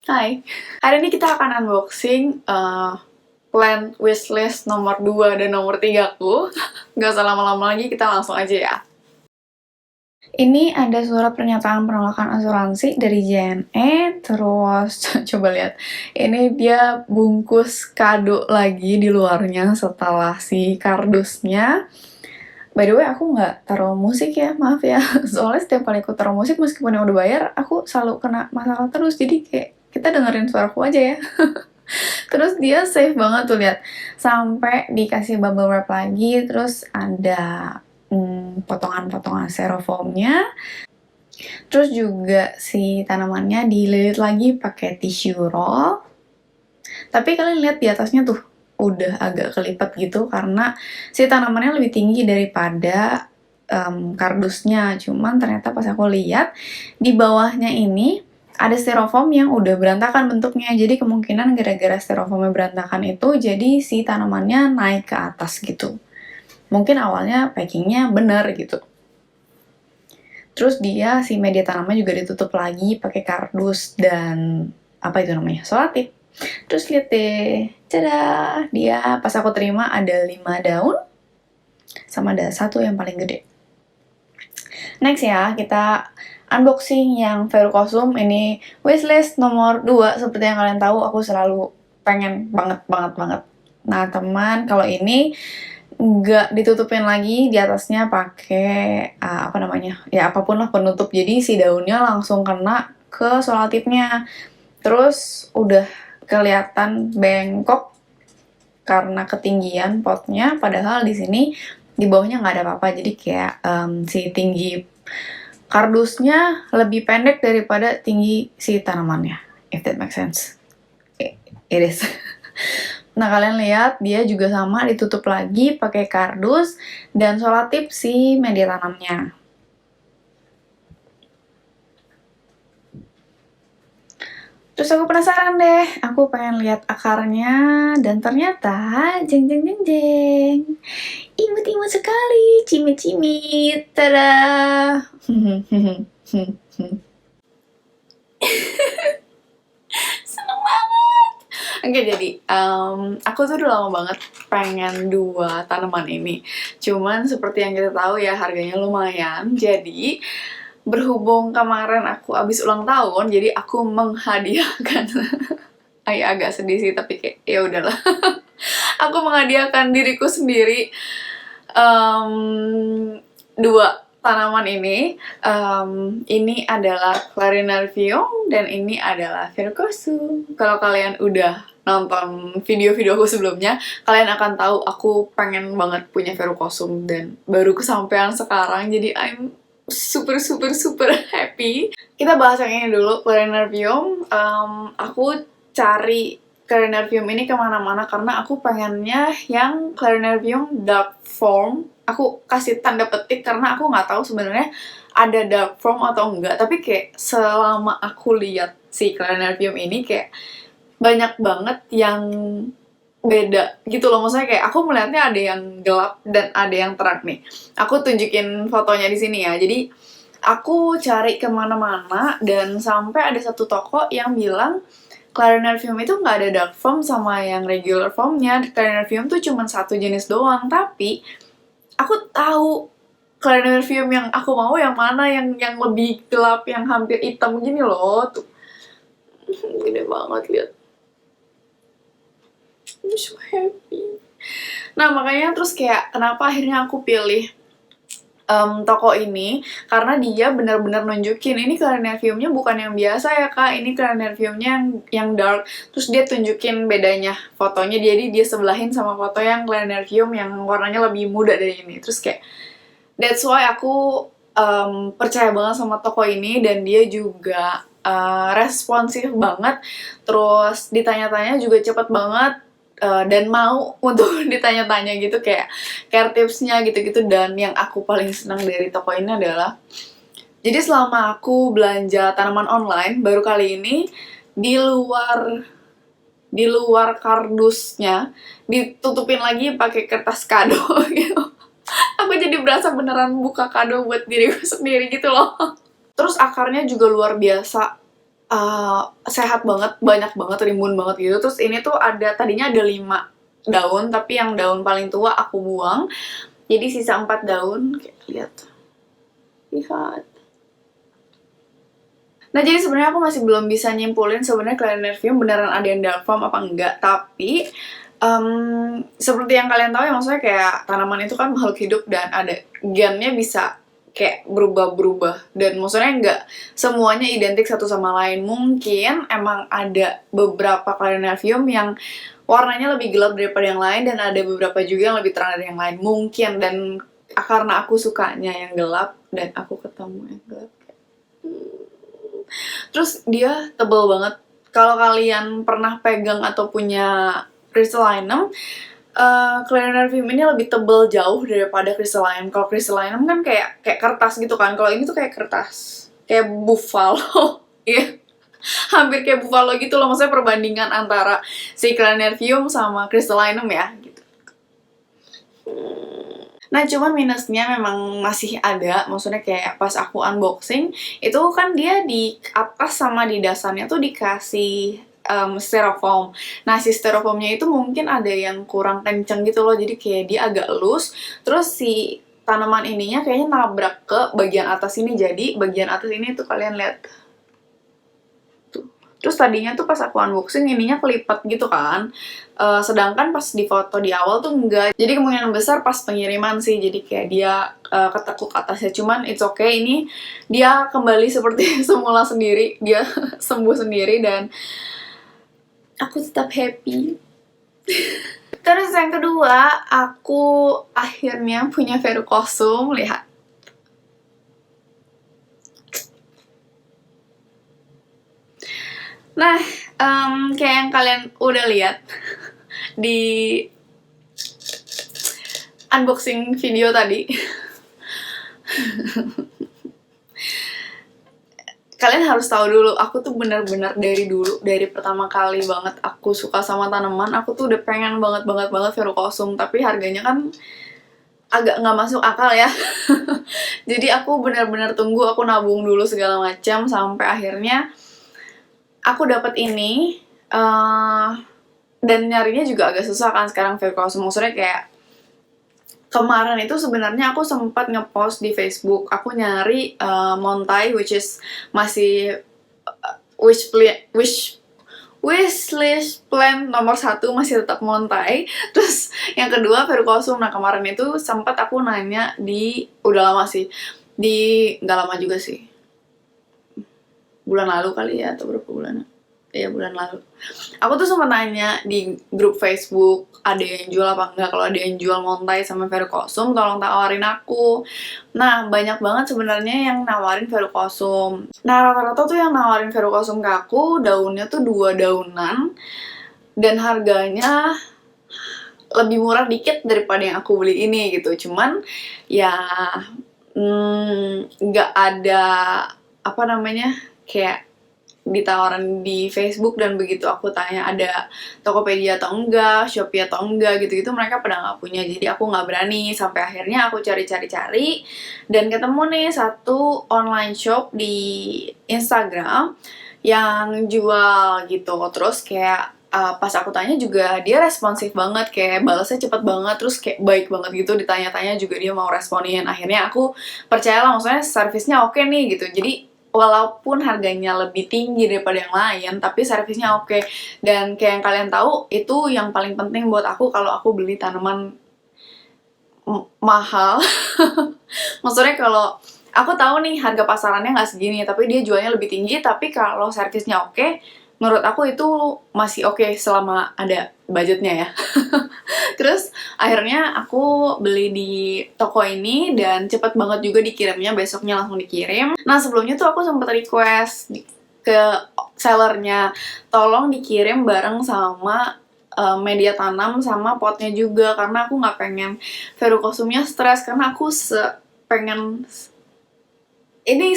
Hai, hari ini kita akan unboxing plan wishlist nomor 2 dan nomor 3 aku. Nggak usah lama-lama lagi, kita langsung aja ya. Ini ada surat pernyataan penolakan asuransi dari JNE, terus coba lihat. Ini dia bungkus kado lagi di luarnya setelah si kardusnya. By the way, aku nggak taruh musik ya, maaf ya. Soalnya setiap kali aku taruh musik, meskipun yang udah bayar, aku selalu kena masalah terus. Jadi kayak kita dengerin suaraku aja ya. Terus dia safe banget tuh, lihat. Sampai dikasih bubble wrap lagi, terus ada potongan-potongan styrofoamnya. Terus juga si tanamannya dililit lagi pakai tisu roll. Tapi kalian lihat di atasnya tuh, udah agak kelipat gitu karena si tanamannya lebih tinggi daripada kardusnya. Cuman ternyata pas aku lihat di bawahnya ini ada styrofoam yang udah berantakan bentuknya. Jadi kemungkinan gara-gara styrofoamnya berantakan itu jadi si tanamannya naik ke atas gitu. Mungkin awalnya packingnya bener gitu. Terus dia si media tanamnya juga ditutup lagi pakai kardus dan apa itu namanya? Selotip. Terus lihat deh, cadah, dia pas aku terima ada 5 daun sama ada 1 yang paling gede. Next ya, kita unboxing yang Verukosum. Ini wishlist nomor 2. Seperti yang kalian tahu, aku selalu pengen banget. Nah teman, kalau ini nggak ditutupin lagi, di atasnya pakai apa namanya, ya apapun lah penutup, jadi si daunnya langsung kena ke solatipnya. Terus udah kelihatan bengkok karena ketinggian potnya, padahal di sini di bawahnya nggak ada apa-apa. Jadi kayak si tinggi kardusnya lebih pendek daripada tinggi si tanamannya, if that makes sense. It is. Nah kalian lihat dia juga sama ditutup lagi pakai kardus dan solatip si media tanamnya. Terus aku penasaran deh, aku pengen lihat akarnya dan ternyata jeng jeng jeng jeng, imut-imut sekali, cimit-cimit, tada. Seneng banget. Oke, jadi aku tuh udah lama banget pengen 2 tanaman ini. Cuman seperti yang kita tahu ya, harganya lumayan. Jadi berhubung kemarin aku abis ulang tahun, jadi aku menghadiahkan agak sedih sih, tapi kayak ya udahlah. Aku menghadiahkan diriku sendiri 2 tanaman ini. Ini adalah Clarinarvium dan ini adalah Verukosum. Kalau kalian udah nonton video-video aku sebelumnya, kalian akan tahu aku pengen banget punya Verukosum dan baru kesampaian sekarang, jadi I'm super happy. Kita bahas yang ini dulu, Clarinarvium. Aku cari Clarinarvium ini kemana-mana karena aku pengennya yang Clarinarvium dark form. Aku kasih tanda petik karena aku nggak tahu sebenarnya ada dark form atau enggak. Tapi kayak selama aku lihat si Clarinarvium ini kayak banyak banget yang beda gitu loh. Maksudnya kayak aku melihatnya ada yang gelap dan ada yang terang nih. Aku tunjukin fotonya di sini ya. Jadi aku cari kemana-mana dan sampai ada satu toko yang bilang Clarinarvium itu nggak ada dark foam sama yang regular foamnya. Clarinarvium tuh cuma satu jenis doang. Tapi aku tahu Clarinarvium yang aku mau yang mana, yang lebih gelap, yang hampir hitam gini loh. Tuh gede banget, lihat. I'm so happy. Nah makanya terus kayak kenapa akhirnya aku pilih toko ini, karena dia benar-benar nunjukin ini Clarinarviumnya bukan yang biasa ya kak, ini Clarinarviumnya yang dark. Terus dia tunjukin bedanya fotonya, jadi dia sebelahin sama foto yang Clarinarvium yang warnanya lebih muda dari ini. Terus kayak that's why aku percaya banget sama toko ini, dan dia juga responsif banget. Terus ditanya-tanya juga cepet banget. Dan mau untuk ditanya-tanya gitu, kayak care tipsnya gitu-gitu. Dan yang aku paling senang dari toko ini adalah, jadi selama aku belanja tanaman online baru kali ini, di luar kardusnya ditutupin lagi pakai kertas kado gitu. Aku jadi berasa beneran buka kado buat diriku sendiri gitu loh. Terus akarnya juga luar biasa sehat banget, banyak banget, rimbun banget gitu. Terus ini tuh tadinya ada 5 daun, tapi yang daun paling tua aku buang. Jadi sisa 4 daun, kayak lihat. Nah, jadi sebenarnya aku masih belum bisa nyimpulin sebenarnya Clearnervium beneran ada yang dark form apa enggak. Tapi seperti yang kalian tahu ya, maksudnya kayak tanaman itu kan makhluk hidup dan ada gennya bisa kayak berubah-berubah, dan maksudnya nggak semuanya identik satu sama lain. Mungkin emang ada beberapa Clearnervium yang warnanya lebih gelap daripada yang lain, dan ada beberapa juga yang lebih terang dari yang lain mungkin. Dan karena aku sukanya yang gelap dan aku ketemu yang gelap, terus dia tebel banget. Kalau kalian pernah pegang atau punya crystallinum, Clearnervium ini lebih tebel jauh daripada crystallinum. Kalau crystallinum kan kayak kertas gitu kan. Kalau ini tuh kayak kertas, kayak buffalo. Iya, hampir kayak buffalo gitu loh. Maksudnya perbandingan antara si Clearnervium sama crystallinum ya gitu. Nah, cuman minusnya memang masih ada. Maksudnya kayak pas aku unboxing, itu kan dia di atas sama di dasarnya tuh dikasih styrofoam. Nah, si styrofoamnya itu mungkin ada yang kurang kenceng gitu loh, jadi kayak dia agak loose. Terus si tanaman ininya kayaknya nabrak ke bagian atas ini, jadi bagian atas ini tuh kalian lihat. Terus tadinya tuh pas aku unboxing ininya kelipat gitu kan, sedangkan pas di foto di awal tuh enggak. Jadi kemungkinan besar pas pengiriman sih, jadi kayak dia ketekuk atasnya. Cuman it's okay, ini dia kembali seperti semula sendiri, dia sembuh sendiri dan aku tetap happy. Terus yang kedua, aku akhirnya punya verrucosum, lihat. Nah, kayak yang kalian udah lihat di unboxing video tadi, kalian harus tahu dulu, aku tuh benar-benar dari dulu, dari pertama kali banget aku suka sama tanaman, aku tuh udah pengen banget verrucosum, tapi harganya kan agak nggak masuk akal ya. Jadi aku benar-benar tunggu, aku nabung dulu segala macam sampai akhirnya aku dapat ini. Dan nyarinya juga agak susah kan sekarang verrucosum. Maksudnya kayak kemarin itu sebenarnya aku sempat ngepost di Facebook, aku nyari montai, which is masih wishlist plan nomor 1 masih tetap montai. Terus yang kedua verrucosum. Nah, kemarin itu sempat aku nanya udah lama sih, nggak lama juga sih, bulan lalu kali ya, atau berapa bulan? Ya, bulan lalu. Aku tuh sempat nanya di grup Facebook, ada yang jual apa enggak. Kalau ada yang jual montai sama verrucosum, tolong tawarin aku. Nah, banyak banget sebenarnya yang nawarin verrucosum. Nah, rata-rata tuh yang nawarin verrucosum ke aku, daunnya tuh 2 daunan, dan harganya lebih murah dikit daripada yang aku beli ini gitu. Cuman ya nggak ada apa namanya, kayak ditawaran di Facebook, dan begitu aku tanya ada Tokopedia atau enggak, Shopee atau enggak gitu-gitu, mereka pada nggak punya. Jadi aku nggak berani, sampai akhirnya aku cari-cari dan ketemu nih satu online shop di Instagram yang jual gitu. Terus kayak pas aku tanya juga dia responsif banget, kayak balasnya cepet banget, terus kayak baik banget gitu, ditanya-tanya juga dia mau responin. Akhirnya aku percayalah, maksudnya servisnya oke nih gitu. Jadi walaupun harganya lebih tinggi daripada yang lain, tapi servisnya oke. Dan kayak yang kalian tahu, itu yang paling penting buat aku kalau aku beli tanaman mahal. Maksudnya kalau aku tahu nih harga pasarannya nggak segini, tapi dia jualnya lebih tinggi, tapi kalau servisnya oke, menurut aku itu masih oke selama ada budgetnya ya. Terus akhirnya aku beli di toko ini dan cepet banget juga dikirimnya, besoknya langsung dikirim. Nah, sebelumnya tuh aku sempat request ke sellernya, tolong dikirim bareng sama media tanam sama potnya juga, karena aku nggak pengen verrucosumnya stres, karena aku pengen ini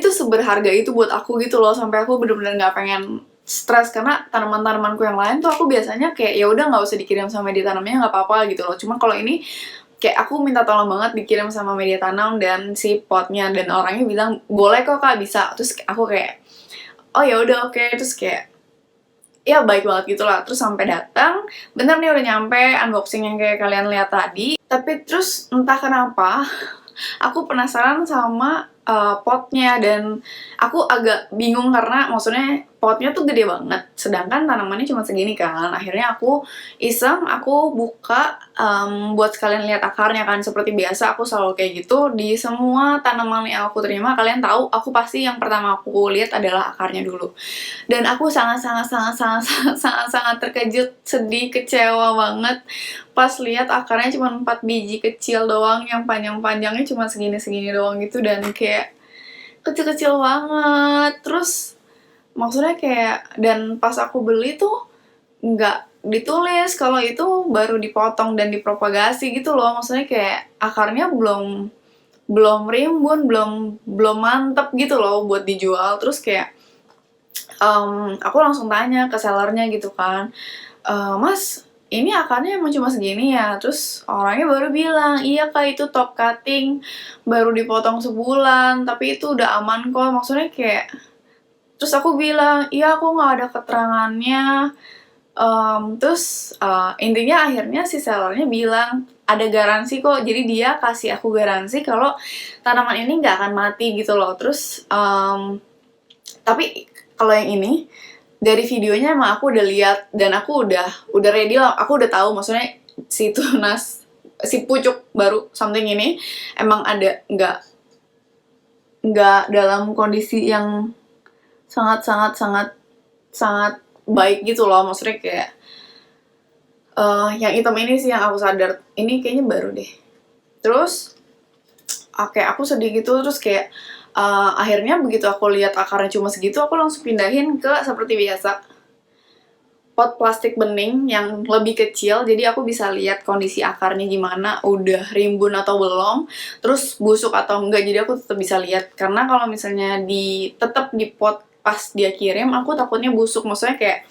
tuh seberharga itu buat aku gitu loh, sampai aku bener-bener nggak pengen stres. Karena tanaman-tanamanku yang lain tuh aku biasanya kayak ya udah nggak usah dikirim sama media tanamnya, nggak apa-apa gitu loh. Cuma kalau ini kayak aku minta tolong banget dikirim sama media tanam dan si potnya, dan orangnya bilang boleh kok Kak, bisa. Terus aku kayak oh ya udah oke. Terus kayak ya baik banget gitu lah. Terus sampai datang, bener nih udah nyampe unboxing yang kayak kalian lihat tadi. Tapi terus entah kenapa aku penasaran sama potnya, dan aku agak bingung karena maksudnya potnya tuh gede banget, sedangkan tanamannya cuma segini kan. Akhirnya aku iseng, aku buka buat sekalian lihat akarnya kan. Seperti biasa aku selalu kayak gitu di semua tanaman yang aku terima. Kalian tahu, aku pasti yang pertama aku lihat adalah akarnya dulu. Dan aku sangat terkejut, sedih, kecewa banget pas lihat akarnya cuma 4 biji kecil doang, yang panjang-panjangnya cuma segini-segini doang gitu, dan kayak kecil-kecil banget. Terus maksudnya kayak, dan pas aku beli tuh nggak ditulis kalau itu baru dipotong dan dipropagasi gitu loh. Maksudnya kayak akarnya belum rimbun, belum mantep gitu loh buat dijual. Terus kayak aku langsung tanya ke sellernya gitu kan, Mas, ini akarnya emang cuma segini ya? Terus orangnya baru bilang, iya Kak, itu top cutting, baru dipotong sebulan, tapi itu udah aman kok. Maksudnya kayak, terus aku bilang, iya aku nggak ada keterangannya. Terus intinya akhirnya si sellernya bilang, ada garansi kok, jadi dia kasih aku garansi kalau tanaman ini nggak akan mati gitu loh. Terus tapi kalau yang ini dari videonya emang aku udah lihat, dan aku udah ready lah. Aku udah tahu maksudnya si tunas, si pucuk baru something ini emang ada nggak dalam kondisi yang sangat baik gitu loh. Maksudnya kayak yang hitam ini sih yang aku sadar ini kayaknya baru deh. Terus oke, aku sedih gitu. Terus kayak akhirnya begitu aku lihat akarnya cuma segitu, aku langsung pindahin ke seperti biasa pot plastik bening yang lebih kecil, jadi aku bisa lihat kondisi akarnya gimana, udah rimbun atau belum, terus busuk atau enggak. Jadi aku tetap bisa lihat, karena kalau misalnya tetap di pot pas dia kirim, aku takutnya busuk. Maksudnya kayak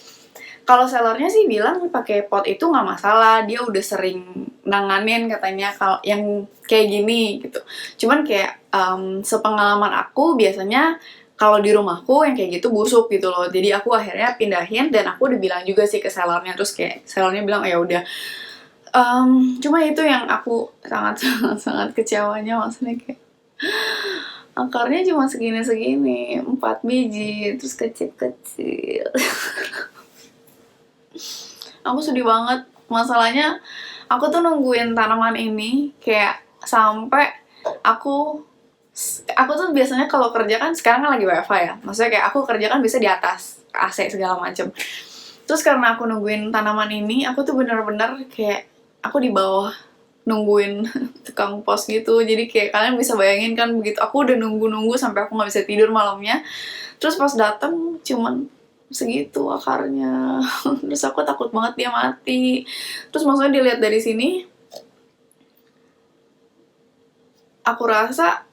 kalau sellernya sih bilang pakai pot itu nggak masalah, dia udah sering nanganin katanya kalau yang kayak gini gitu. Cuman kayak sepengalaman aku biasanya kalau di rumahku yang kayak gitu busuk gitu loh. Jadi aku akhirnya pindahin, dan aku udah bilang juga sih ke sellernya. Terus kayak sellernya bilang ya udah. Cuma itu yang aku sangat kecewanya, maksudnya kayak akarnya cuma segini-segini, 4 biji, terus kecil-kecil. Aku sedih banget. Masalahnya aku tuh nungguin tanaman ini kayak sampai aku tuh biasanya kalau kerja kan, sekarang kan lagi WFH ya, maksudnya kayak aku kerja kan bisa di atas AC segala macem. Terus karena aku nungguin tanaman ini, aku tuh bener-bener kayak aku di bawah nungguin tukang pos gitu. Jadi kayak kalian bisa bayangin kan, begitu aku udah nunggu sampai aku nggak bisa tidur malamnya, terus pas dateng cuman segitu akarnya. Terus aku takut banget dia mati. Terus maksudnya dilihat dari sini, aku rasa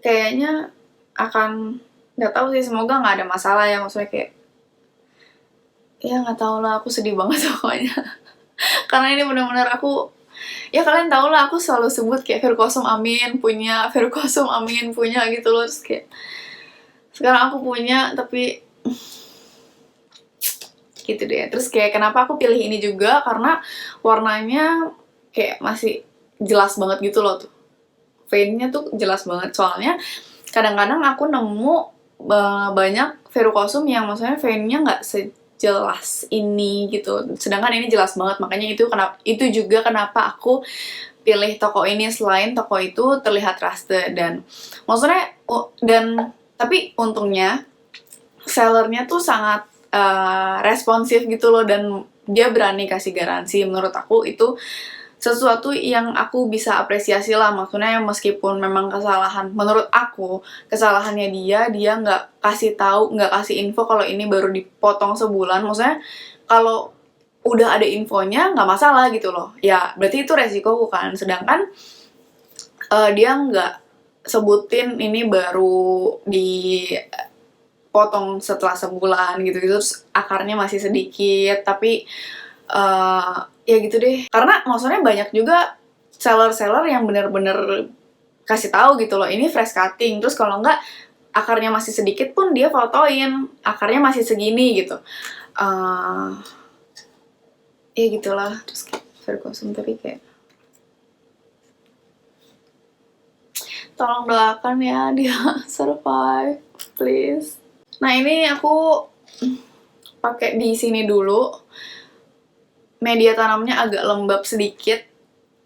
kayaknya akan, nggak tahu sih, semoga nggak ada masalah ya. Maksudnya kayak ya nggak tahu lah, aku sedih banget pokoknya. Karena ini benar-benar aku, ya kalian tau lah, aku selalu sebut kayak Verukosum amin punya, Verukosum amin punya gitu loh. Terus kayak sekarang aku punya, tapi gitu deh. Terus kayak kenapa aku pilih ini juga, karena warnanya kayak masih jelas banget gitu loh tuh. Veinnya tuh jelas banget. Soalnya kadang-kadang aku nemu banyak Verukosum yang maksudnya veinnya nggak sejelas ini gitu. Sedangkan ini jelas banget. Makanya itu juga kenapa aku pilih toko ini, selain toko itu terlihat trusted. Dan maksudnya tapi untungnya sellernya tuh sangat responsif gitu loh, dan dia berani kasih garansi. Menurut aku itu sesuatu yang aku bisa apresiasi lah. Maksudnya meskipun memang menurut aku kesalahannya dia nggak kasih tahu, nggak kasih info kalau ini baru dipotong sebulan. Maksudnya kalau udah ada infonya nggak masalah gitu loh, ya berarti itu resiko bukan. Sedangkan dia nggak sebutin ini baru dipotong setelah sebulan gitu, terus akarnya masih sedikit. Tapi ya gitu deh, karena maksudnya banyak juga seller-seller yang bener-bener kasih tahu gitu loh, ini fresh cutting. Terus kalau nggak akarnya masih sedikit pun dia fotoin akarnya masih segini gitu. Ya gitulah. Terus kayak Vercosum, tapi kayak tolong doakan ya dia survive, please. Nah ini aku pakai di sini dulu. Media tanamnya agak lembab sedikit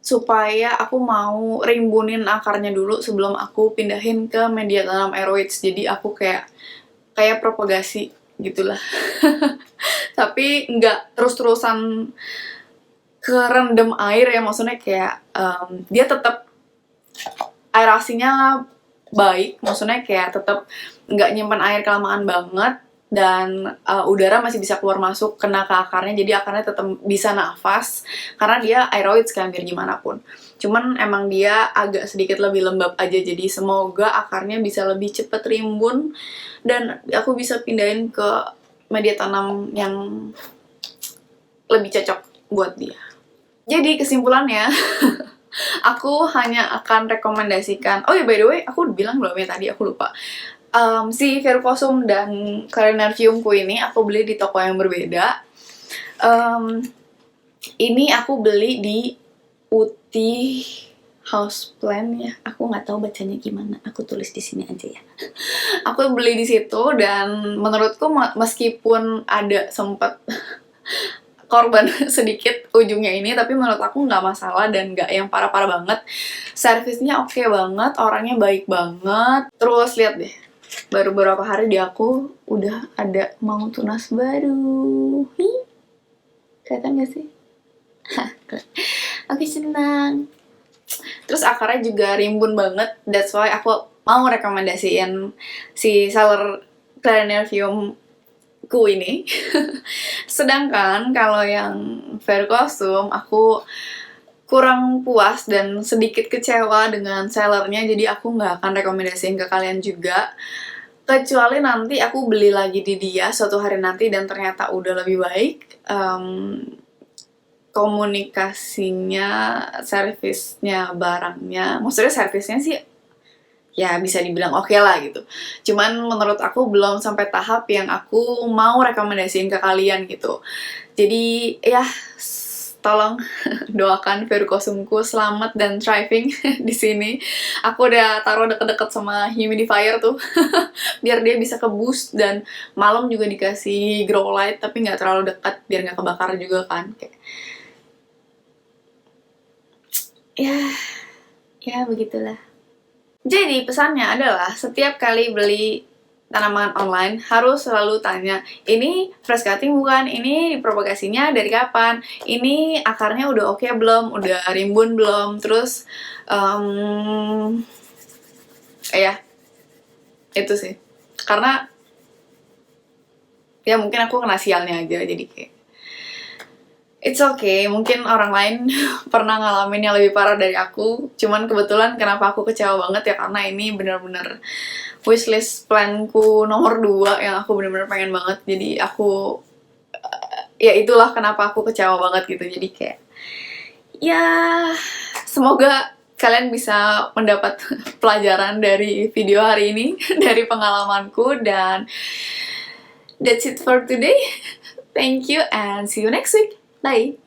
supaya aku mau rimbunin akarnya dulu sebelum aku pindahin ke media tanam Aeroids. Jadi aku kayak propagasi gitulah. Tapi nggak terus-terusan kerendam air ya, maksudnya kayak dia tetap aerasinya baik, maksudnya kayak tetap nggak nyimpan air kelamaan banget, dan udara masih bisa keluar masuk kena ke akarnya, jadi akarnya tetap bisa nafas karena dia aeroids kan biar gimana pun. Cuman emang dia agak sedikit lebih lembab aja, jadi semoga akarnya bisa lebih cepet rimbun dan aku bisa pindahin ke media tanam yang lebih cocok buat dia. Jadi kesimpulannya aku hanya akan rekomendasikan, oh ya by the way aku bilang belum ya tadi, aku lupa. Si Vercosum dan Carinarviumku ini aku beli di toko yang berbeda. Ini aku beli di Uti Houseplant ya, aku nggak tahu bacanya gimana, aku tulis di sini aja ya. Aku beli di situ dan menurutku meskipun ada sempat korban sedikit ujungnya ini, tapi menurut aku nggak masalah dan nggak yang parah-parah banget. Servisnya oke banget, orangnya baik banget. Terus lihat deh, baru beberapa hari di aku udah ada mau tunas baru. Kelihatan gak sih? Oke, senang. Terus akarnya juga rimbun banget, that's why aku mau rekomendasiin si seller Carinarvium ku ini. Sedangkan kalau yang Vercosum aku kurang puas dan sedikit kecewa dengan sellernya, jadi aku nggak akan rekomendasiin ke kalian juga, kecuali nanti aku beli lagi di dia suatu hari nanti dan ternyata udah lebih baik. Komunikasinya, servisnya, barangnya, maksudnya servisnya sih ya bisa dibilang oke lah gitu. Cuman menurut aku belum sampai tahap yang aku mau rekomendasiin ke kalian gitu. Jadi ya tolong doakan Vercosumku selamat dan thriving di sini. Aku udah taruh deket-deket sama humidifier tuh biar dia bisa ke boost, dan malam juga dikasih grow light tapi nggak terlalu dekat biar nggak kebakar juga kan. Kayak ya begitulah. Jadi pesannya adalah setiap kali beli tanaman online harus selalu tanya, ini fresh cutting bukan? Ini propagasinya dari kapan? Ini akarnya udah oke belum? Udah rimbun belum? Terus ya itu sih. Karena ya mungkin aku kena sialnya aja, jadi kayak it's okay, mungkin orang lain pernah ngalamin yang lebih parah dari aku. Cuman kebetulan kenapa aku kecewa banget ya, karena ini bener-bener wishlist planku nomor 2 yang aku bener-bener pengen banget. Jadi aku, ya itulah kenapa aku kecewa banget gitu. Jadi kayak, ya semoga kalian bisa mendapat pelajaran dari video hari ini, dari pengalamanku, dan that's it for today. Thank you and see you next week. Bye!